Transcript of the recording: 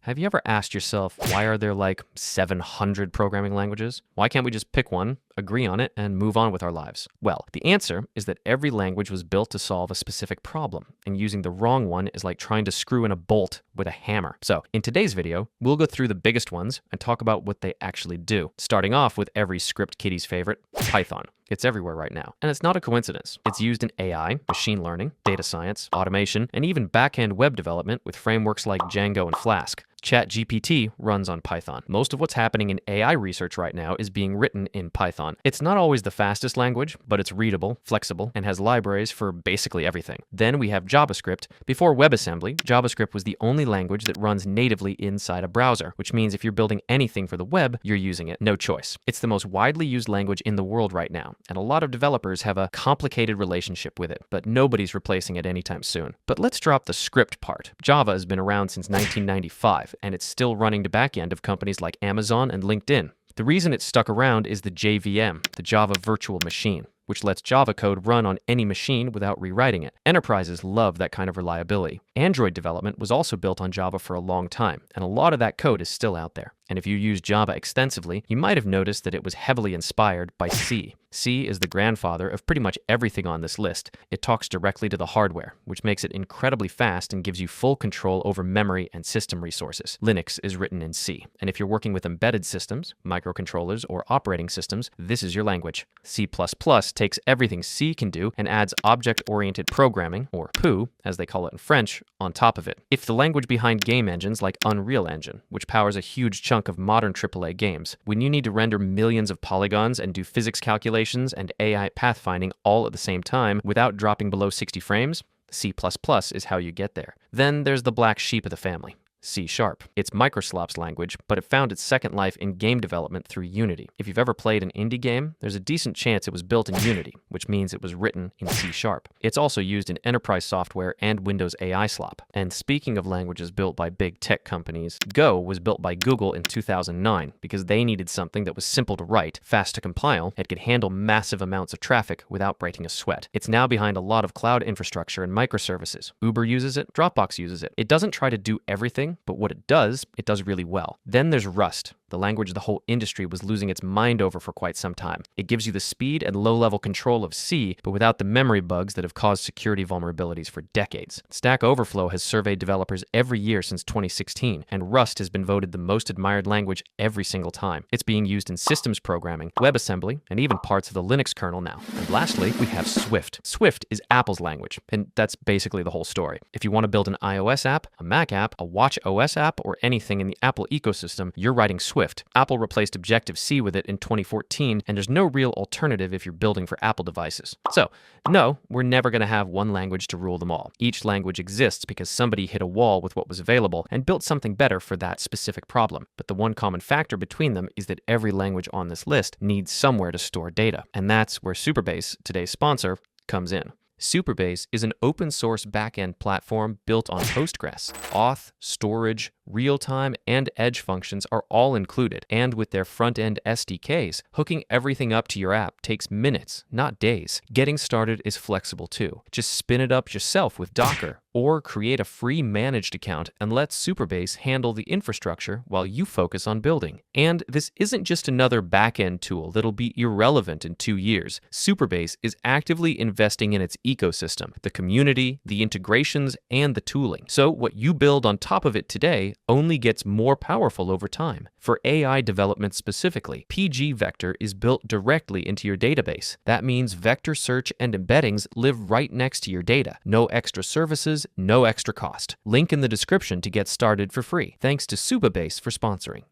Have you ever asked yourself, why are there like 700 programming languages? Why can't we just pick one, agree on it, and move on with our lives? Well, the answer is that every language was built to solve a specific problem, and using the wrong one is like trying to screw in a bolt with a hammer. So, in today's video, we'll go through the biggest ones and talk about what they actually do. Starting off with every script kiddie's favorite, Python. It's everywhere right now. And it's not a coincidence. It's used in AI, machine learning, data science, automation, and even back-end web development with frameworks like Django and Flask. ChatGPT runs on Python. Most of what's happening in AI research right now is being written in Python. It's not always the fastest language, but it's readable, flexible, and has libraries for basically everything. Then we have JavaScript. Before WebAssembly, JavaScript was the only language that runs natively inside a browser, which means if you're building anything for the web, you're using it. No choice. It's the most widely used language in the world right now, and a lot of developers have a complicated relationship with it, but nobody's replacing it anytime soon. But let's drop the script part. Java has been around since 1995. And it's still running the back end of companies like Amazon and LinkedIn. The reason it's stuck around is the JVM, the Java Virtual Machine, which lets Java code run on any machine without rewriting it. Enterprises love that kind of reliability. Android development was also built on Java for a long time, and a lot of that code is still out there. And if you use Java extensively, you might have noticed that it was heavily inspired by C. C is the grandfather of pretty much everything on this list. It talks directly to the hardware, which makes it incredibly fast and gives you full control over memory and system resources. Linux is written in C, and if you're working with embedded systems, microcontrollers, or operating systems, this is your language. C++ takes everything C can do and adds object-oriented programming, or POO, as they call it in French, on top of it. It's the language behind game engines like Unreal Engine, which powers a huge chunk of modern AAA games. When you need to render millions of polygons and do physics calculations and AI pathfinding all at the same time without dropping below 60 frames, C++ is how you get there. Then there's the black sheep of the family, C#. It's Microsoft's language, but it found its second life in game development through Unity. If you've ever played an indie game, there's a decent chance it was built in Unity, which means it was written in C#. It's also used in enterprise software and Windows AI slop. And speaking of languages built by big tech companies, Go was built by Google in 2009 because they needed something that was simple to write, fast to compile, and could handle massive amounts of traffic without breaking a sweat. It's now behind a lot of cloud infrastructure and microservices. Uber uses it, Dropbox uses it. It doesn't try to do everything, but what it does really well. Then there's Rust, the language the whole industry was losing its mind over for quite some time. It gives you the speed and low-level control of C, but without the memory bugs that have caused security vulnerabilities for decades. Stack Overflow has surveyed developers every year since 2016, and Rust has been voted the most admired language every single time. It's being used in systems programming, WebAssembly, and even parts of the Linux kernel now. And lastly, we have Swift. Swift is Apple's language, and that's basically the whole story. If you want to build an iOS app, a Mac app, a Watch OS app, or anything in the Apple ecosystem, you're writing Swift. Apple replaced Objective-C with it in 2014, and there's no real alternative if you're building for Apple devices. So, no, we're never going to have one language to rule them all. Each language exists because somebody hit a wall with what was available and built something better for that specific problem. But the one common factor between them is that every language on this list needs somewhere to store data. And that's where Supabase, today's sponsor, comes in. Supabase is an open-source backend platform built on Postgres. Auth, storage, real-time, and edge functions are all included, and with their front-end SDKs, hooking everything up to your app takes minutes, not days. Getting started is flexible too. Just spin it up yourself with Docker, or create a free managed account and let Supabase handle the infrastructure while you focus on building. And this isn't just another backend tool that'll be irrelevant in 2 years. Supabase is actively investing in its ecosystem, the community, the integrations, and the tooling. So what you build on top of it today only gets more powerful over time. For AI development specifically, PG Vector is built directly into your database. That means vector search and embeddings live right next to your data. No extra services, no extra cost. Link in the description to get started for free. Thanks to Supabase for sponsoring.